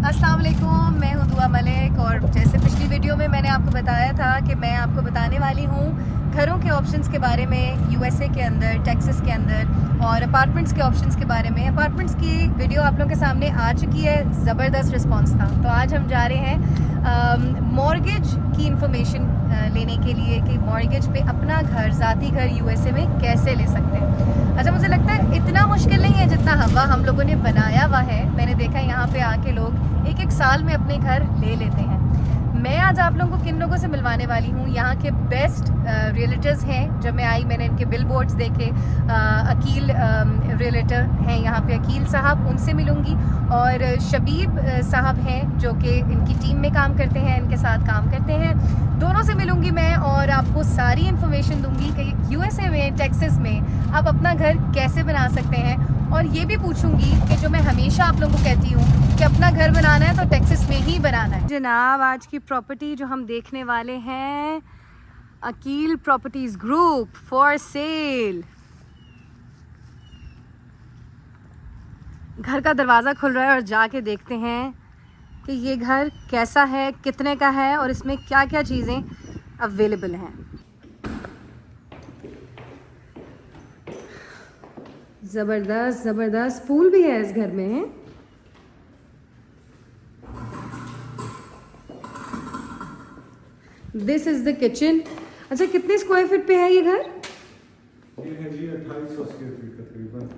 अस्सलाम वालेकुम, मैं हूँ दुआ मलिक। और जैसे पिछली वीडियो में मैंने आपको बताया था कि मैं आपको बताने वाली हूँ घरों के ऑप्शंस के बारे में यूएसए के अंदर, टेक्सास के अंदर, और अपार्टमेंट्स के ऑप्शंस के बारे में। अपार्टमेंट्स की वीडियो आप लोगों के सामने आ चुकी है, ज़बरदस्त रिस्पांस था। तो आज हम जा रहे हैं मॉर्गेज की इंफॉर्मेशन लेने के लिए कि मॉर्गेज पे अपना घर, ज़ाती घर यूएसए में कैसे ले सकते हैं। अच्छा, मुझे लगता है इतना मुश्किल नहीं है जितना हवा हम लोगों ने बनाया हुआ है। मैंने देखा यहाँ पे आके लोग एक एक साल में अपने घर ले लेते हैं। मैं आज आप लोगों को किन लोगों से मिलवाने वाली हूँ, यहाँ के बेस्ट रियल्टर्स हैं। जब मैं आई मैंने इनके बिल बोर्ड्स देखे। अकील रियल्टर हैं यहाँ पे, अकील साहब, उनसे मिलूँगी। और शबीब साहब हैं जो कि इनकी टीम में काम करते हैं, इनके साथ काम करते हैं। दोनों से मिलूँगी मैं और आपको सारी इन्फॉर्मेशन दूँगी कि यूएसए में, टेक्सास में आप अपना घर कैसे बना सकते हैं। और ये भी पूछूंगी कि जो मैं हमेशा आप लोगों को कहती हूँ कि अपना घर बनाना है तो टेक्सास में ही बनाना है। जनाब, आज की प्रॉपर्टी जो हम देखने वाले हैं, Aqeel properties group for sale. घर का दरवाज़ा खुल रहा है और जाके देखते हैं कि ये घर कैसा है, कितने का है और इसमें क्या क्या चीज़ें अवेलेबल हैं। ज़बरदस्त ज़बरदस्त पूल भी है इस घर में। This is the kitchen. अच्छा, कितने स्क्वायर फीट पे है ये घर? ये है जी 2800 स्क्वायर फीट का तकरीबन।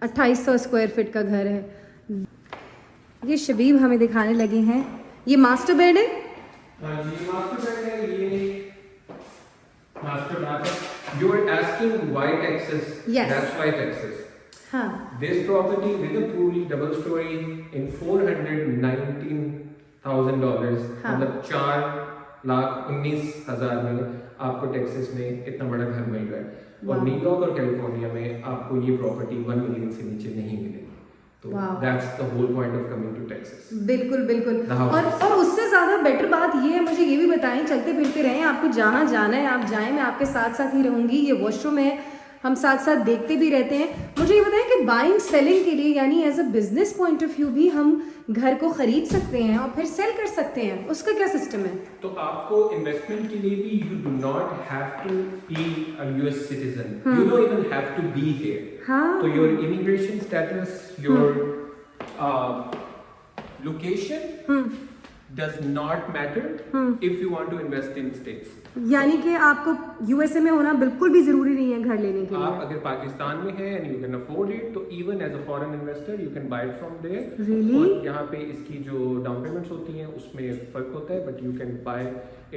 2800 स्क्वायर फीट का घर है। ये शबीब हमें दिखाने लगे हैं। ये मास्टर बेड है। हाँ जी, मास्टर बेड है। ये मास्टर बाथ है। You are asking why Texas? Yes. That's why Texas. हाँ। This property with a pool, double story, in $419,000, हाँ। मतलब 4,19,000 में आपको टेक्सास में इतना बड़ा घर मिल रहा है। और न्यूयॉर्क और कैलिफोर्निया में आपको ये प्रॉपर्टी 1 मिलियन से नीचे नहीं मिलेगी। तो that's the whole point of coming to Texas. बिल्कुल बिल्कुल। और उससे ज़्यादा बेटर बात ये है, मुझे ये भी बताएं, चलते फिरते रहें, आपको जहाँ जाना है आप जाएं, मैं आपके साथ साथ ही रहूँगी। ये वॉशरूम है, हम साथ साथ देखते भी रहते हैं। मुझे ये बताएं कि बाइंग सेलिंग के लिए, यानी as a business point of view भी हम घर को खरीद सकते हैं और फिर सेल कर सकते हैं, उसका क्या सिस्टम है? तो आपको इन्वेस्टमेंट के लिए भी you do not have to be a US citizen, you don't even have to be here. तो your immigration status, your location does not matter if you want to invest in states. यानी कि आपको USA में होना बिल्कुल भी जरूरी नहीं है घर लेने के लिए। आप अगर पाकिस्तान में हैं and you can afford it, तो even as a foreign investor you can buy it from there. Really? और यहाँ पे इसकी जो डाउन पेमेंट्स होती हैं उसमें फर्क होता है, but you can buy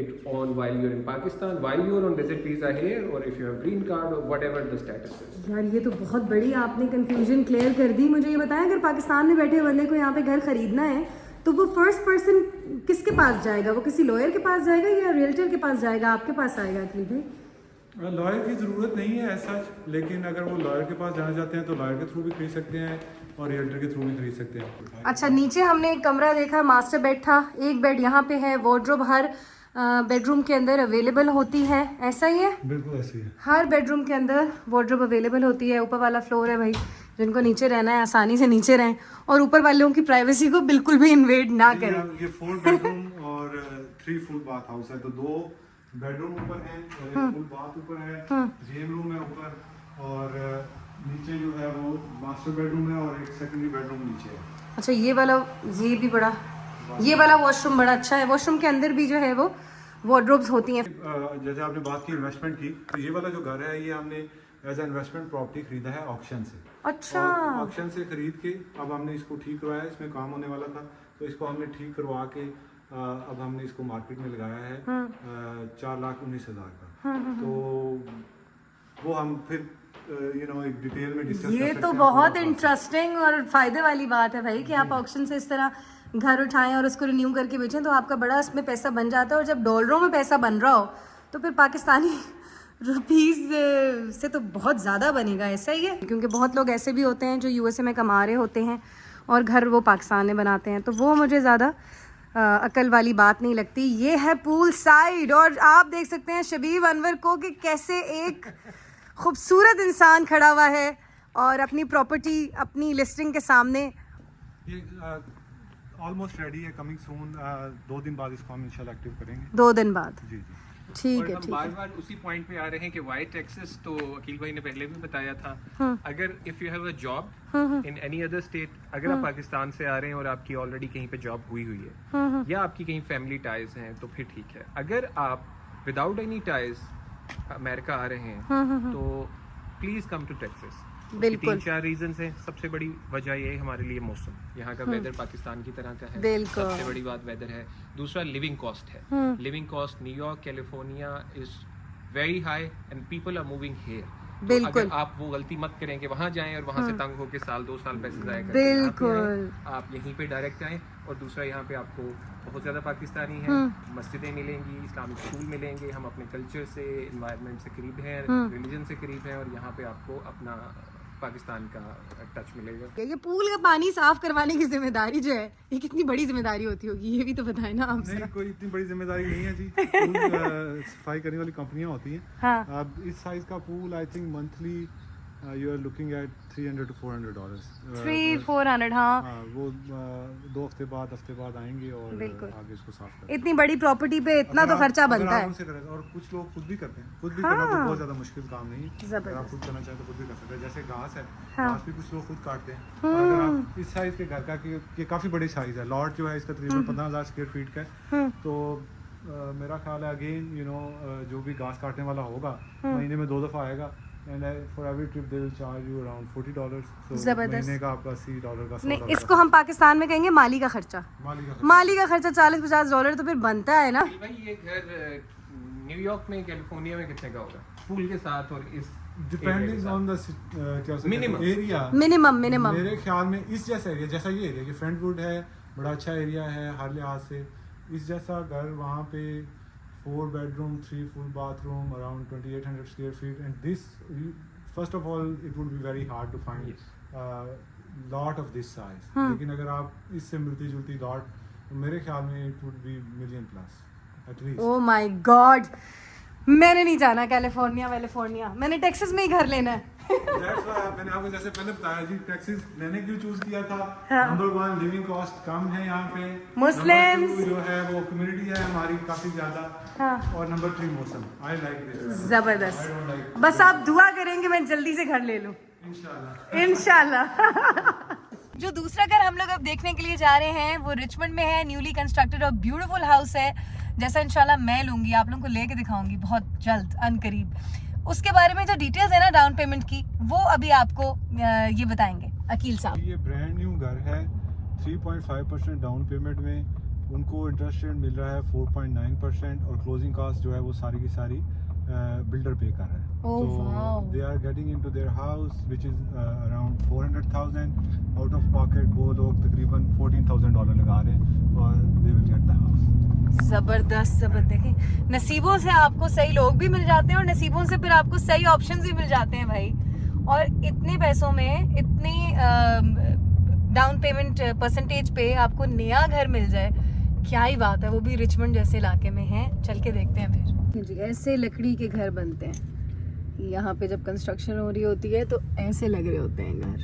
it on while you're in Pakistan, while you're on visit visa here, or if you have green card or whatever the status is. यार ये तो बहुत बड़ी आपने कंफ्यूजन क्लियर कर दी। मुझे ये बताएं, अगर पाकिस्तान में बैठे बंदे को यहाँ पे घर खरीदना है तो वो फर्स्ट पर्सन किसके पास जाएगा? वो किसी लॉयर के पास जाएगा या रियल्टर के पास जाएगा? आपके पास आएगा अकील भाई? लॉयर की ज़रूरत नहीं है ऐसा, लेकिन अगर वो लॉयर के पास जाना चाहते हैं तो लॉयर के थ्रू भी खरीद सकते हैं और रियल्टर के थ्रू भी खरीद सकते हैं। अच्छा, नीचे हमने एक कमरा देखा, मास्टर बेड था। एक बेड यहाँ पे है, वार्डरोब हर बेडरूम के अंदर अवेलेबल होती है, ऐसा ही है? बिल्कुल ऐसे ही है। हर बेडरूम के अंदर वार्डरोब अवेलेबल होती है। ऊपर वाला फ्लोर है भाई, जिनको नीचे रहना है आसानी से नीचे रहें और ऊपर वालों की प्राइवेसी को बिल्कुल भी इन्वेड ना करें। ये 4 बेडरूम और 3 फुल बाथ हाउस है, तो 2 बेडरूम ऊपर हैं और 1 फुल बाथ ऊपर है, जिम रूम है ऊपर, और नीचे जो है वो मास्टर बेडरूम है और एक सेकेंडरी बेडरूम नीचे है। अच्छा, ये भी बड़ा, ये वाला वॉशरूम बड़ा अच्छा है। वॉशरूम के अंदर भी जो है वो वार्डरोब्स होती हैं। जैसे आपने बात की इन्वेस्टमेंट की, तो ये वाला जो घर है ये हमने एज इन्वेस्टमेंट प्रॉपर्टी खरीदा है ऑक्शन से। अच्छा, ऑक्शन से खरीद के अब हमने इसको ठीक करवाया। इसमें काम होने वाला था तो इसको हमने ठीक करवा के अब हमने इसको मार्केट में लगाया है 4,19,000 का। तो वो हम फिर एक डिटेल में डिस्कस कर सकते हैं। ये तो बहुत इंटरेस्टिंग और फायदे वाली बात है भाई कि आप ऑक्शन से इस तरह घर उठाएं और उसको रिन्यू करके बेचें, तो आपका बड़ा इसमें पैसा बन जाता है। और जब डॉलरों में पैसा बन रहा हो तो फिर पाकिस्तानी रुपीज़ से तो बहुत ज़्यादा बनेगा, ऐसा ही है। क्योंकि बहुत लोग ऐसे भी होते हैं जो यूएसए में कमा रहे होते हैं और घर वो पाकिस्तान में बनाते हैं, तो वो मुझे ज़्यादा अकल वाली बात नहीं लगती। ये है पूल साइड और आप देख सकते हैं शबीब अनवर को कि कैसे एक खूबसूरत इंसान खड़ा हुआ है और अपनी प्रॉपर्टी अपनी लिस्टिंग के सामने। ऑलमोस्ट रेडी है, कमिंग सून। 2 दिन बाद इसको हम इंशाल्लाह एक्टिव करेंगे। 2 दिन बाद, जी जी। ठीक और है हम ठीक बार है। बार उसी पॉइंट पे आ रहे हैं कि वाई टेक्सास, तो अकील भाई ने पहले भी बताया था, अगर if you have a job in any other state, अगर आप पाकिस्तान से आ रहे हैं और आपकी ऑलरेडी कहीं पे जॉब हुई है या आपकी कहीं फैमिली टाइज हैं तो फिर ठीक है। अगर आप विदाउट एनी टाइज अमेरिका आ रहे हैं तो प्लीज कम टू टेक्सास। बिल्कुल। 3-4 रीजंस हैं। सबसे बड़ी वजह ये है हमारे लिए मौसम, यहाँ का वेदर पाकिस्तान की तरह का है। बिल्कुल। सबसे बड़ी बात वेदर है। दूसरा लिविंग कॉस्ट है। Living cost New York, California is very high and people are moving here. बिल्कुल। अगर आप वो गलती मत करें कि वहाँ जाएं और वहाँ से तंग होकर 1-2 साल पैसे जाया करें। बिल्कुल। आप यहीं पे डायरेक्ट आएं। और दूसरा यहाँ पे आपको बहुत ज़्यादा पाकिस्तानी हैं, मस्जिदें मिलेंगी, इस्लामिक स्कूल मिलेंगे, हम अपने कल्चर से, इन्वायरमेंट से करीब हैं, रिलीजन से करीब हैं और यहाँ पे आपको अपना पाकिस्तान का टच मिलेगा। ये पूल का पानी साफ करवाने की जिम्मेदारी जो है, ये कितनी बड़ी जिम्मेदारी होती होगी, ये भी तो बताएं ना आप। नहीं, कोई इतनी बड़ी जिम्मेदारी नहीं है जी। पूल सफाई करने वाली कंपनियां होती हैं। हाँ। अब इस साइज का pool I think monthly you are looking at $300 to $400। 300-400, हाँ। वो 2 हफ्ते बाद आएंगे और बिल्कुल। आगे इसको साफ करेंगे। इतनी बड़ी प्रॉपर्टी पे इतना तो खर्चा बनता है। और कुछ लोग खुद भी करते हैं, खुद भी करना तो बहुत ज्यादा मुश्किल काम नहीं है। जबरदस्त। अगर आप खुद करना चाहें तो खुद भी कर सकते हैं। जैसे घास है, हाँ। घास भी कुछ लोग खुद काटते हैं। और अगर आप इस साइज के घर का, कि काफी बड़ी साइज है, लॉट जो है इसका तकरीबन 15,000 स्क्वायर फीट का है, तो मेरा ख्याल है अगेन जो भी घास काटने वाला होगा महीने में 2 दफा आएगा and for every trip they will charge you around $40। so जबरदस्त। महीने का आपका $80 का $100 नहीं, इसको हम पाकिस्तान में कहेंगे माली का खर्चा। माली का खर्चा $40-50 तो फिर बनता है ना। भाई ये घर न्यूयॉर्क में, कैलिफोर्निया में कितने का होगा पूल के साथ और इस depending on the area. Minimum मेरे ख्याल में इस जैसा एरिया, जैसा ये एरिया कि फ्रंटवुड है, बड़ा अच्छा एरिया है हर लिहाज से, इस जैसा घर वहाँ पे 4 bedroom 3 full bathroom around 2800 square feet, and this first of all it would be very hard to find lot of this size। लेकिन अगर आप इससे मिलती जुलती lot, तो मेरे ख्याल में it would be $1 million plus at least। Oh my God, मैंने नहीं जाना कैलिफोर्निया, मैंने टेक्सास में ही घर लेना है। That's why मैंने आपको जैसे पहले बताया जी, टेक्सास मैंने क्यों चूज किया था। हाँ। नंबर 1 लिविंग कॉस्ट कम है यहाँ पे, मुस्लिम्स नंबर 2 जो है वो कम्युनिटी है हमारी काफी ज्यादा, हाँ। और नंबर 3 मौसम। आई लाइक दिस जबरदस्त। बस आप दुआ करेंगे मैं जल्दी से घर ले लूं इंशाल्लाह। जो दूसरा घर हम लोग अब देखने के लिए जा रहे हैं वो रिचमंड में है, न्यूली कंस्ट्रक्टेड और ब्यूटीफुल हाउस है, जैसा इंशाल्लाह मैं लूंगी, आप लोगों को लेके दिखाऊंगी बहुत जल्द अनकरीब। उसके बारे में जो डिटेल्स है ना डाउन पेमेंट की, वो अभी आपको ये बताएंगे अकील साहब। ये ब्रांड न्यू घर है, 3.5% डाउन पेमेंट में उनको इंटरेस्ट रेट मिल रहा है 4.9%, और क्लोजिंग कॉस्ट जो है वो सारी की सारी बिल्डर पे कर रहा है। तो they are getting into their house which is around 400,000 out of pocket. वो लोग तकरीबन $14,000 लगा रहे हैं और they will get the house. जबरदस्त। देखें, नसीबों से आपको सही लोग भी मिल जाते हैं और नसीबों से फिर आपको सही ऑप्शंस भी मिल जाते हैं भाई। और इतने पैसों में, इतनी डाउन पेमेंट परसेंटेज पे आपको नया घर मिल जाए, क्या ही बात है, वो भी रिचमंड जैसे इलाके में है। चल के देखते हैं फिर जी। ऐसे लकड़ी के घर बनते हैं यहाँ पे, जब कंस्ट्रक्शन हो रही होती है तो ऐसे लग रहे होते हैं घर।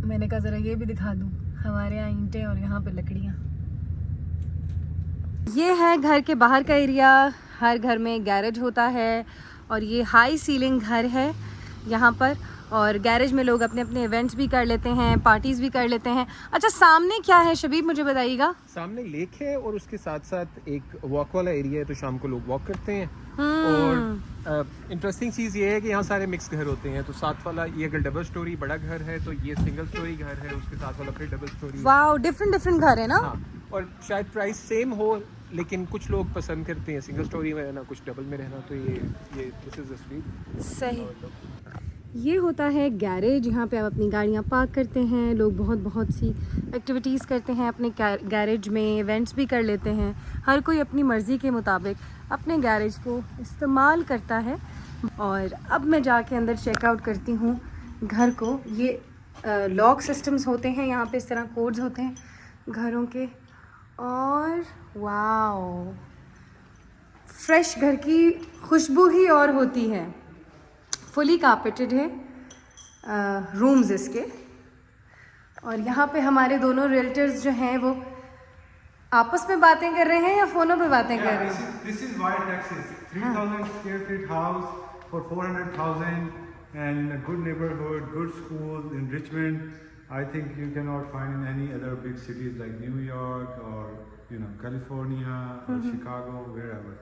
मैंने कहा जरा ये भी दिखा दूँ, हमारे यहाँ ईंटें और यहाँ पे लकड़ियाँ। ये है घर के बाहर का एरिया। हर घर में गैरेज होता है और ये हाई सीलिंग घर है यहाँ पर, और गैरेज में लोग अपने अपने इवेंट्स भी कर लेते हैं, पार्टीज भी कर लेते हैं। अच्छा, सामने क्या है शबीब, मुझे बताइएगा। सामने लेक है और उसके साथ साथ एक वॉक वाला एरिया है, तो शाम को लोग वॉक करते हैं। और इंटरेस्टिंग चीज़ ये है कि यहाँ सारे मिक्स घर होते हैं। तो साथ वाला ये अगर डबल स्टोरी बड़ा घर है तो ये सिंगल स्टोरी घर है, उसके साथ वाला फिर डबल स्टोरी। वाओ, डिफरेंट घर है ना। हाँ, और शायद प्राइस सेम हो, लेकिन कुछ लोग पसंद करते हैं सिंगल स्टोरी में रहना, कुछ डबल में रहना। तो ये दिस इज द स्ट्रीट। सही। ये होता है गैरेज, यहाँ पे आप अपनी गाड़ियाँ पार्क करते हैं। लोग बहुत सी एक्टिविटीज़ करते हैं अपने गैरेज में, इवेंट्स भी कर लेते हैं। हर कोई अपनी मर्ज़ी के मुताबिक अपने गैरेज को इस्तेमाल करता है। और अब मैं जाके अंदर चेकआउट करती हूँ घर को। ये लॉक सिस्टम्स होते हैं यहाँ पे, इस तरह कोड्स होते हैं घरों के। और वाओ, फ्रेश घर की खुशबू ही और होती है। फुली कारपेटेड है रूम्स इसके, और यहाँ पे हमारे दोनों रियल्टर्स जो हैं वो आपस में बातें कर रहे हैं या फ़ोनों पे बातें कर रहे हैं? This is why Texas 3,000 square feet house for 400,000 and in a good neighborhood, good school in Richmond. I think you cannot find in any other big cities like New York or California or Chicago, wherever.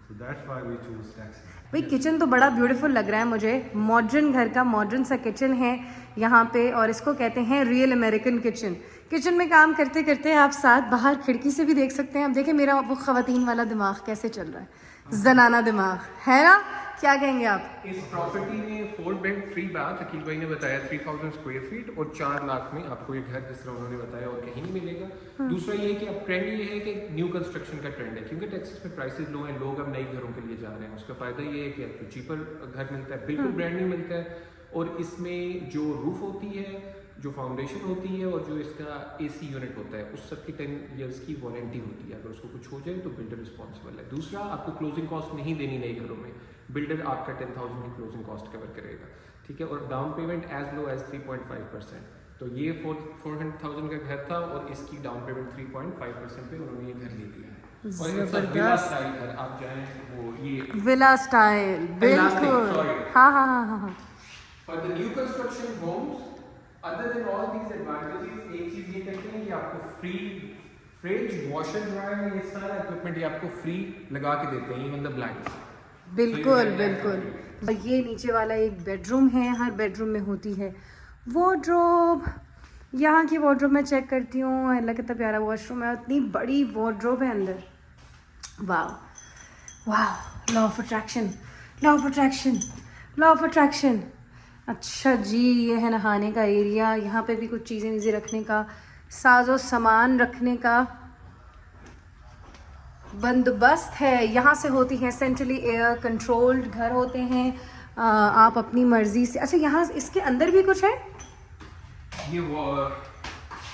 So that's why we choose Texas. भाई kitchen तो बड़ा beautiful लग रहा है मुझे, modern घर का modern सा किचन है यहाँ पे, और इसको कहते हैं रियल अमेरिकन किचन। किचन में काम करते करते आप साथ बाहर खिड़की से भी देख सकते हैं। अब देखें मेरा वो ख़वातीन वाला दिमाग कैसे चल रहा है, जनाना दिमाग है ना, क्या कहेंगे आप? इस प्रॉपर्टी में 4 बेड 3 बाथ अकील भाई ने बताया 3000 स्क्वायर फीट और 4 लाख में आपको ये घर जिस तरह उन्होंने बताया और कहीं नहीं मिलेगा। दूसरा ये है कि अब ट्रेंड ये है कि न्यू कंस्ट्रक्शन का ट्रेंड है, क्योंकि टेक्सास में प्राइसेस लो हैं, लोग अब नए घरों के लिए जा रहे हैं। उसका फायदा ये है कि आपको चीपर घर मिलता है, बिल्कुल ब्रांड न्यू मिलता है, और इसमें जो रूफ होती है, जो फाउंडेशन होती है और जो इसका AC यूनिट होता है, उस सब की 10 ईयर्स की वारंटी होती है। अगर उसको कुछ हो जाए तो बिल्डर रिस्पॉन्सिबल है। दूसरा, आपको क्लोजिंग कॉस्ट नहीं देनी नए घरों में, बिल्डर आपका 10,000 की क्लोजिंग कॉस्ट कवर करेगा, ठीक है। और down payment as low as 3.5%। तो ये 400,000 का घर था और इसकी डाउन पेमेंट 3.5% पे उन्होंने ये घर ले लिया है। और it's a villa style घर, आप जाएं वो ये विला स्टाइल, बिल्कुल, हाँ हाँ हाँ हाँ हाँ। For the new construction homes, other than all these advantages, एक चीज ये कहते हैं कि आपको फ्री फ्रिज, वॉशर, ड्रायर, ये सारा इक्विपमेंट ये आपको फ्री लगा के देते हैं, इवन द ब्लैंक्स। बिल्कुल बिल्कुल। और ये नीचे वाला एक बेडरूम है, हर बेडरूम में होती है वार्डरोब। यहाँ की वार्डरोब मैं चेक करती हूँ, अल्लाह कितना प्यारा वॉशरूम है, इतनी बड़ी वार्डरोब है अंदर। वाह वाह, law of attraction, law of attraction, law of attraction. अच्छा जी, ये है नहाने का एरिया, यहाँ पे भी कुछ चीज़ें वीज़ें रखने का, साजो सामान रखने का बंदोबस्त है। यहाँ से होती हैं सेंट्रली एयर कंट्रोल्ड घर होते हैं, आप अपनी मर्जी से। अच्छा, यहाँ इसके अंदर भी कुछ है, ये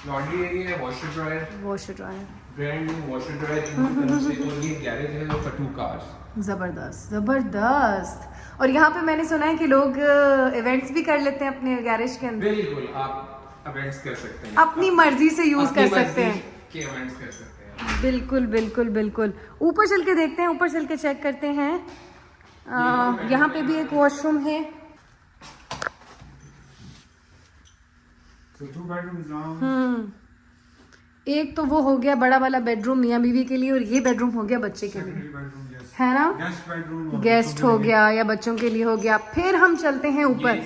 लॉन्ड्री एरिया है, washer dryer, brand new washer dryer इनकी तरफ से, और ये गैरेज है फॉर 2 कार्स। ज़बरदस्त ज़बरदस्त। और यहाँ पे मैंने सुना है कि लोग इवेंट्स भी कर लेते हैं अपने गैरेज के अंदर। बिल्कुल, आप इवेंट्स कर सकते हैं, अपनी मर्जी से यूज़ कर सकते हैं, के इवेंट्स कर सकते हैं। बिल्कुल बिल्कुल बिल्कुल। ऊपर चल के देखते हैं, ऊपर चल के चेक करते हैं। यहाँ पे भी एक वॉशरूम है। So 2 bedrooms now. एक तो वो हो गया बड़ा वाला बेडरूम मियाँ बीवी के लिए, और ये बेडरूम हो गया बच्चे के लिए, Secondary bedroom, yes. है ना? Guest bedroom. गेस्ट हो गया या बच्चों के लिए हो गया। फिर हम चलते हैं ऊपर,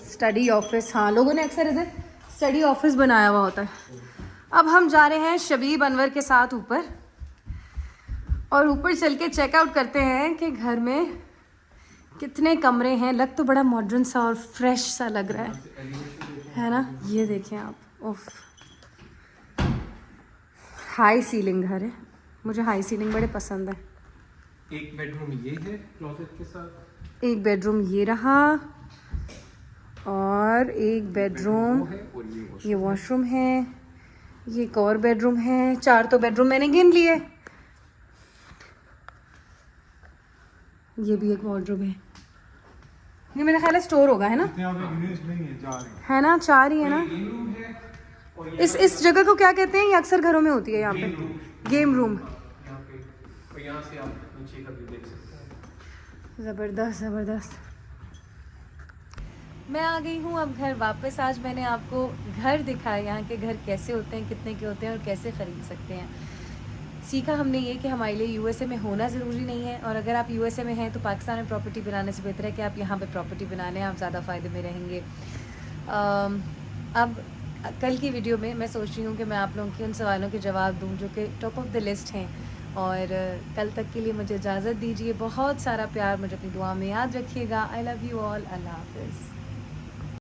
स्टडी ऑफिस। हाँ, लोगों ने अक्सर इधर स्टडी ऑफिस बनाया हुआ होता है। अब हम जा रहे हैं शबीब अनवर के साथ ऊपर, और ऊपर चल के चेकआउट करते हैं कि घर में कितने कमरे हैं। लग तो बड़ा मॉडर्न सा और फ्रेश सा लग रहा है ना? ये देखें आप, उफ, हाई सीलिंग घर है, मुझे हाई सीलिंग बड़े पसंद है। एक बेडरूम ये है क्लोजेट के साथ, एक बेडरूम ये रहा, और एक बेडरूम ये वॉशरूम है, ये एक और बेडरूम है। 4 तो बेडरूम मैंने गिन लिए। ये भी एक वार्डरोब है, ये मेरा ख्याल है स्टोर होगा, है ना? है ना, 4 ही है ना? इस जगह को क्या कहते हैं? ये अक्सर घरों में होती है यहाँ पे, गेम रूम। यहाँ से आप नीचे का व्यू देख सकते हैं। ज़बरदस्त ज़बरदस्त। मैं आ गई हूँ अब घर वापस। आज मैंने आपको घर दिखाया, यहाँ के घर कैसे होते हैं, कितने के होते हैं और कैसे ख़रीद सकते हैं। सीखा हमने ये कि हमारे लिए यूएसए में होना ज़रूरी नहीं है, और अगर आप यूएसए में हैं तो पाकिस्तान में प्रॉपर्टी बनाने से बेहतर है कि आप यहाँ पे प्रॉपर्टी बना लें, आप ज़्यादा फ़ायदे में रहेंगे। अब कल की वीडियो में मैं सोच रही हूँ कि मैं आप लोगों के उन सवालों के जवाब दूँ जो कि टॉप ऑफ द लिस्ट हैं, और कल तक के लिए मुझे इजाज़त दीजिए। बहुत सारा प्यार मुझे अपनी दुआ में याद रखिएगा। I love you all. अल्लाह हाफ़िज़।